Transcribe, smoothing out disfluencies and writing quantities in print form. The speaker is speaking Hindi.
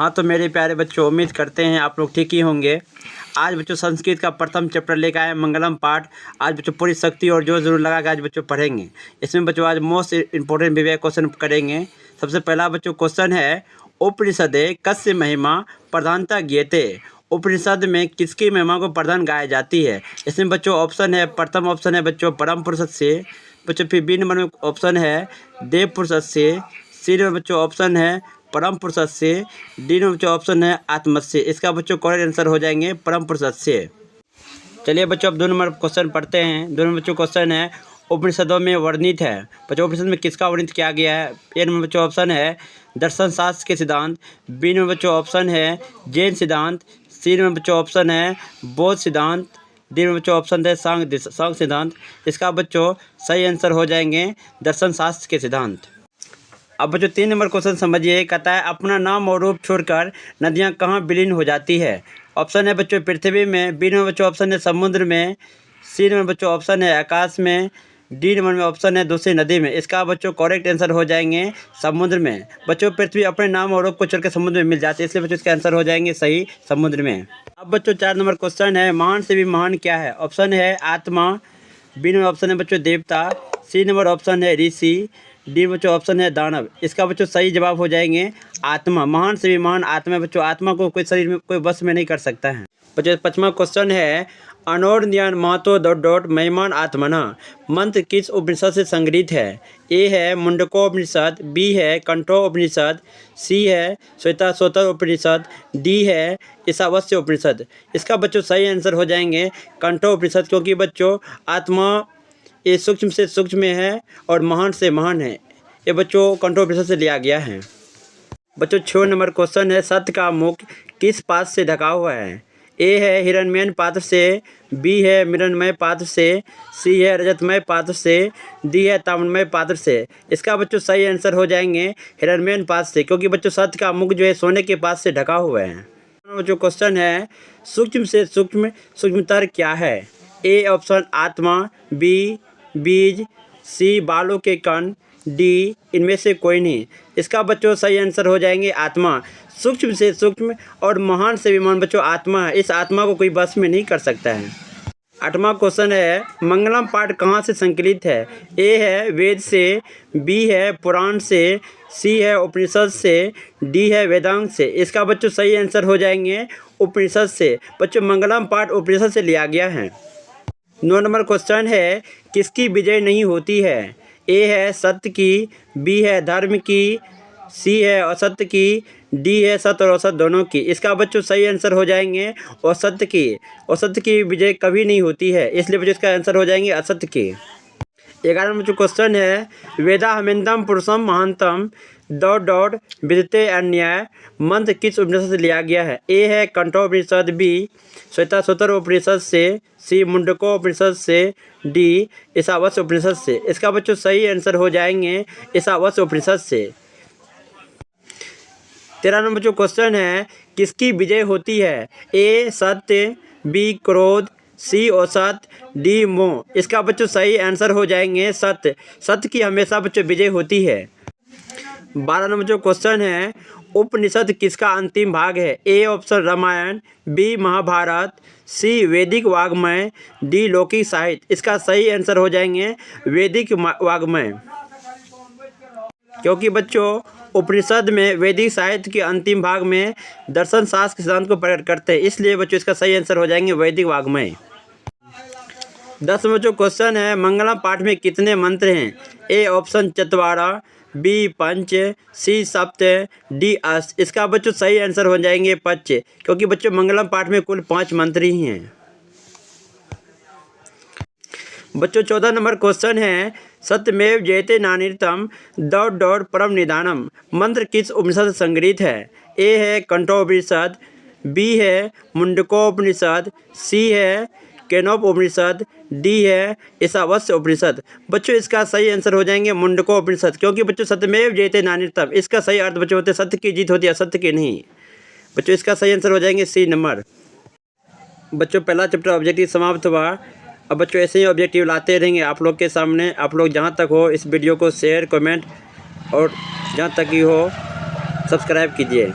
हाँ तो मेरे प्यारे बच्चों, उम्मीद करते हैं आप लोग ठीक ही होंगे। आज बच्चों संस्कृत का प्रथम चैप्टर लेकर आए मंगलम पाठ। आज बच्चों पूरी शक्ति और जोर जरूर लगा के आज बच्चों पढ़ेंगे। इसमें बच्चों आज मोस्ट इंपॉर्टेंट विवेक क्वेश्चन करेंगे। सबसे पहला बच्चों क्वेश्चन है, उपनिषदे कस्य महिमा प्रधानता ज्ञेयते। उपनिषद में किसकी महिमा को प्रधान गाया जाती है। इसमें बच्चों ऑप्शन है, प्रथम ऑप्शन है बच्चों परम पुरुष से, बच्चों फिर बी नंबर में ऑप्शन है देव पुरुष से, सी में बच्चों ऑप्शन है परम पुरुष से, डी में बच्चों ऑप्शन है आत्म से। इसका बच्चों करेक्ट आंसर हो जाएंगे परम पुरुष से। चलिए बच्चों अब 2 नंबर क्वेश्चन पढ़ते हैं। 2 नंबर बच्चों क्वेश्चन है, उपनिषदों में वर्णित है। बच्चों उपनिषद में किसका वर्णित किया गया है। ए नंबर बच्चों ऑप्शन है दर्शन शास्त्र के सिद्धांत, बी नंबर बच्चों ऑप्शन है जैन सिद्धांत, सी नंबर बच्चों ऑप्शन है बौद्ध सिद्धांत, डी में बच्चों ऑप्शन है सांख्य सिद्धांत। इसका बच्चों सही आंसर हो जाएंगे दर्शन शास्त्र के सिद्धांत। अब बच्चों 3 नंबर क्वेश्चन समझिए। कहता है अपना नाम और रूप छोड़कर नदियाँ कहाँ विलीन हो जाती है। ऑप्शन है बच्चों पृथ्वी में, बी नंबर बच्चों ऑप्शन है समुद्र में, सी नंबर बच्चों ऑप्शन है आकाश में, डी नंबर में ऑप्शन है दूसरी नदी में। इसका बच्चों करेक्ट आंसर हो जाएंगे समुद्र में। बच्चों पृथ्वी अपने नाम और रूप को छोड़कर समुद्र में मिल जाती है, इसलिए बच्चों इसका आंसर हो जाएंगे सही समुद्र में। अब बच्चों 4 नंबर क्वेश्चन है, महान से भी महान क्या है। ऑप्शन है आत्मा, बी नंबर ऑप्शन है बच्चों देवता, सी नंबर ऑप्शन है ऋषि, डी बच्चों ऑप्शन है दानव। इसका बच्चों सही जवाब हो जाएंगे आत्मा। महान से भी महान आत्मा है बच्चों। आत्मा को कोई शरीर में कोई बस में नहीं कर सकता है। बच्चों 5वां क्वेश्चन है, अनोरन्यान महतो डॉट महिमान आत्मना मंत्र किस उपनिषद से संग्रहित है। ए है मुंडकोपनिषद, बी है कंठोपनिषद, सी है श्वेताश्वतर उपनिषद, डी है ईशावास्य उपनिषद। इसका बच्चों सही आंसर हो जाएंगे कंठोपनिषद, क्योंकि बच्चों आत्मा ये सूक्ष्म से सूक्ष्म है और महान से महान है। ये बच्चों कंठोपनिषद से लिया गया है। बच्चों 6 नंबर क्वेश्चन है, सत्य का मुख किस पात्र से ढका हुआ है। ए है हिरण्मय पात्र से, बी है मृण्मय पात्र से, सी है रजतमय पात्र से, डी है ताम्रमय पात्र से। इसका बच्चों सही आंसर हो जाएंगे हिरण्मय पात्र से, क्योंकि बच्चों सत्य का मुख जो है सोने के पात्र से ढका हुआ है। बच्चों क्वेश्चन है, सूक्ष्म से सूक्ष्मतर क्या है। ए ऑप्शन आत्मा, बी बीज, सी बालों के कण, डी इनमें से कोई नहीं। इसका बच्चों सही आंसर हो जाएंगे आत्मा। सूक्ष्म से सूक्ष्म और महान से भी महान बच्चों आत्मा है। इस आत्मा को कोई बस में नहीं कर सकता है। 8वां क्वेश्चन है, मंगलम पाठ कहाँ से संकलित है। ए है वेद से, बी है पुराण से, सी है उपनिषद से, डी है वेदांग से। इसका बच्चों सही आंसर हो जाएंगे उपनिषद से। बच्चों मंगलम पाठ उपनिषद से लिया गया है। 9 नंबर क्वेश्चन है, किसकी विजय नहीं होती है। ए है सत्य की, बी है धर्म की, सी है असत्य की, डी है सत्य और असत्य दोनों की। इसका बच्चों सही आंसर हो जाएंगे असत्य की। असत्य की विजय कभी नहीं होती है, इसलिए बच्चों इसका आंसर हो जाएंगे असत्य की। 11 नंबर क्वेश्चन है, वेदा हमेंतम पुरुषम महानतम डॉट विदते अन्याय मंत्र किस उपनिषद से लिया गया है। ए है कंठोपनिषद, बी श्वेताश्वतर उपनिषद से, सी मुंडकोपनिषद से, डी ईशावास्य उपनिषद से। इसका बच्चों सही आंसर हो जाएंगे ईशावास्य उपनिषद से। 13 नंबर जो क्वेश्चन है, किसकी विजय होती है। ए सत्य, बी क्रोध, सी औसत, डी मोह। इसका बच्चों सही आंसर हो जाएंगे सत्य। सत्य की हमेशा बच्चों विजय होती है। 12 नंबर जो क्वेश्चन है, उपनिषद किसका अंतिम भाग है। A option Ramayana, B Mahabharata, C वैदिक वाग्मय, डी लौकिक साहित्य। इसका सही आंसर हो जाएंगे वैदिक वाग्मय, क्योंकि बच्चों उपनिषद में वैदिक साहित्य के अंतिम भाग में दर्शन शास्त्र के सिद्धांत को प्रकट करते हैं, इसलिए बच्चों इसका सही आंसर हो जाएंगे वैदिक वाग्मय। 10 नंबर जो क्वेश्चन है, मंगलम पाठ में कितने मंत्र हैं। ए ऑप्शन चतवारा, बी पंच, सी सप्त, डी अष्ट। इसका बच्चों सही आंसर हो जाएंगे पंच, क्योंकि बच्चों मंगलम पाठ में कुल 5 मंत्र ही हैं। बच्चों 14 नंबर क्वेश्चन है, सत्यमेव जयते नानिर्तम डॉट परम निदानम मंत्र किस उपनिषद से संग्रहित है। ए है कंठोपनिषद, बी है मुंडकोपनिषद, सी है केनोपनिषद, डी है ईशावास्य उपनिषद। बच्चों इसका सही आंसर हो जाएंगे मुंडकोपनिषद, क्योंकि बच्चों सत्यमेव जयते नानिर्तम इसका सही अर्थ बच्चों होते सत्य की जीत होती है, असत्य की नहीं। बच्चों इसका सही आंसर हो जाएंगे सी नंबर। बच्चों पहला चैप्टर ऑब्जेक्टिव समाप्त हुआ। अब बच्चों ऐसे ही ऑब्जेक्टिव लाते रहेंगे आप लोग के सामने। आप लोग जहाँ तक हो इस वीडियो को शेयर, कमेंट और जहाँ तक ही हो सब्सक्राइब कीजिए।